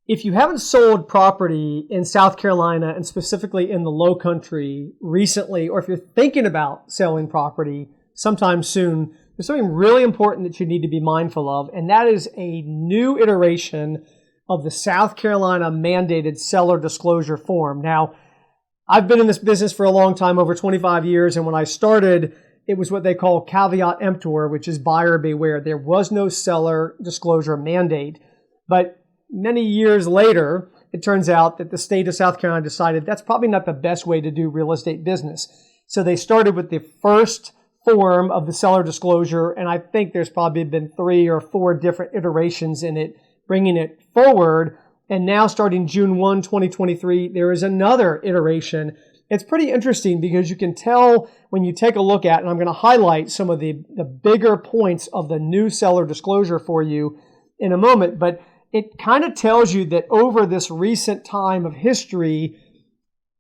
If you haven't sold property in South Carolina and specifically in the Low Country recently, or if you're thinking about selling property sometime soon, there's something really important that you need to be mindful of, and that is a new iteration of the South Carolina mandated seller disclosure form. Now, I've been in this business for a long time, over 25 years, and when I started, it was what they call caveat emptor, which is buyer beware. There was no seller disclosure mandate, but many years later, it turns out that the state of South Carolina decided that's probably not the best way to do real estate business. So they started with the first form of the seller disclosure, and I think there's probably been 3 or 4 different iterations in it, bringing it forward. And now starting June 1, 2023, there is another iteration. It's pretty interesting because you can tell when you take a look at, and I'm going to highlight some of the bigger points of the new seller disclosure for you in a moment, but it kind of tells you that over this recent time of history,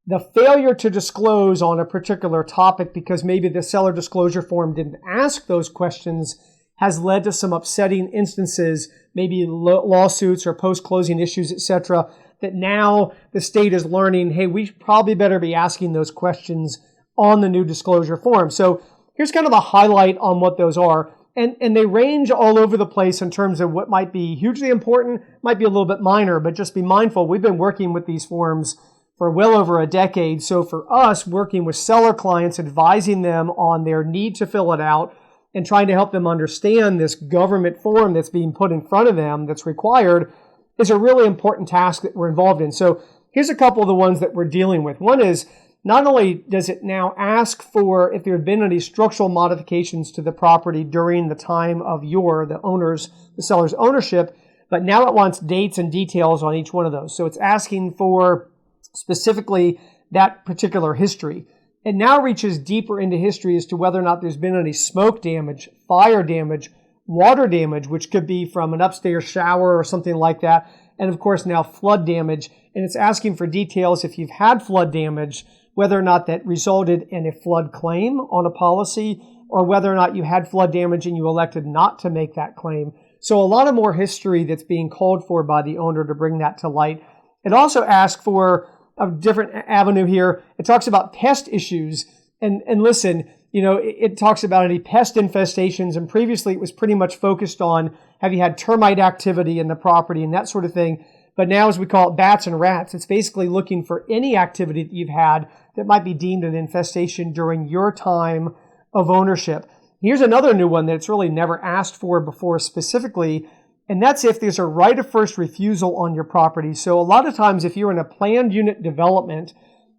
the failure to disclose on a particular topic because maybe the seller disclosure form didn't ask those questions has led to some upsetting instances, maybe lawsuits or post-closing issues, etc., that now the state is learning, hey, we probably better be asking those questions on the new disclosure form. So here's kind of a highlight on what those are. And they range all over the place in terms of what might be hugely important, might be a little bit minor, but just be mindful. We've been working with these forms for well over a decade. So for us, working with seller clients, advising them on their need to fill it out and trying to help them understand this government form that's being put in front of them that's required is a really important task that we're involved in. So here's a couple of the ones that we're dealing with. One is, not only does it now ask for if there have been any structural modifications to the property during the time of the seller's ownership, but now it wants dates and details on each one of those. So it's asking for specifically that particular history. It now reaches deeper into history as to whether or not there's been any smoke damage, fire damage, water damage, which could be from an upstairs shower or something like that, and of course now flood damage. And it's asking for details if you've had flood damage, whether or not that resulted in a flood claim on a policy, or whether or not you had flood damage and you elected not to make that claim. So a lot of more history that's being called for by the owner to bring that to light. It also asks for a different avenue here. It talks about pest issues. And listen, it talks about any pest infestations. And previously it was pretty much focused on, have you had termite activity in the property and that sort of thing. But now, as we call it, bats and rats, it's basically looking for any activity that you've had that might be deemed an infestation during your time of ownership. Here's another new one that's really never asked for before specifically, and that's if there's a right of first refusal on your property. So a lot of times if you're in a planned unit development,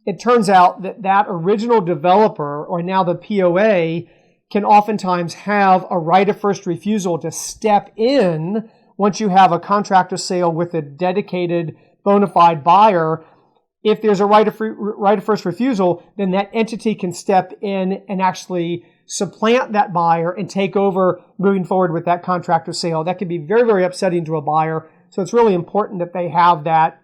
it turns out that that original developer, or now the POA, can oftentimes have a right of first refusal to step in once you have a contract of sale with a dedicated bona fide buyer. If there's a right of first refusal, then that entity can step in and actually supplant that buyer and take over moving forward with that contract of sale. That can be very, very upsetting to a buyer. So it's really important that they have that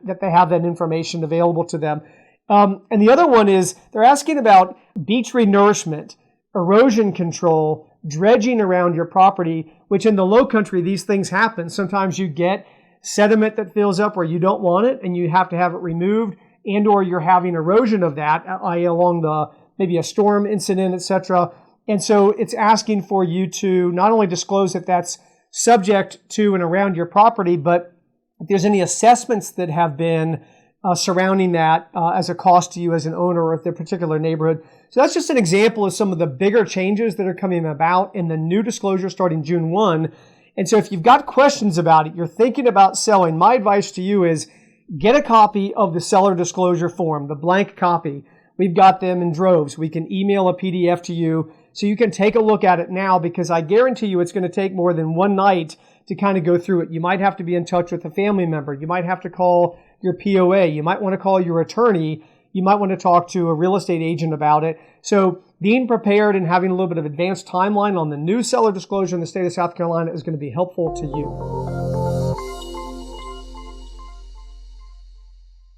information available to them. And the other one is they're asking about beach renourishment, erosion control, dredging around your property, which in the Low Country, these things happen. Sometimes you get sediment that fills up where you don't want it and you have to have it removed, and or you're having erosion of that, i.e. along maybe a storm incident, etc. And so it's asking for you to not only disclose that that's subject to and around your property, but if there's any assessments that have been surrounding that as a cost to you as an owner of the particular neighborhood. So that's just an example of some of the bigger changes that are coming about in the new disclosure starting June 1. And so if you've got questions about it, you're thinking about selling, my advice to you is get a copy of the seller disclosure form, the blank copy. We've got them in droves. We can email a PDF to you so you can take a look at it now, because I guarantee you it's going to take more than one night to kind of go through it. You might have to be in touch with a family member. You might have to call your POA. You might want to call your attorney. You might want to talk to a real estate agent about it. So being prepared and having a little bit of advanced timeline on the new seller disclosure in the state of South Carolina is going to be helpful to you.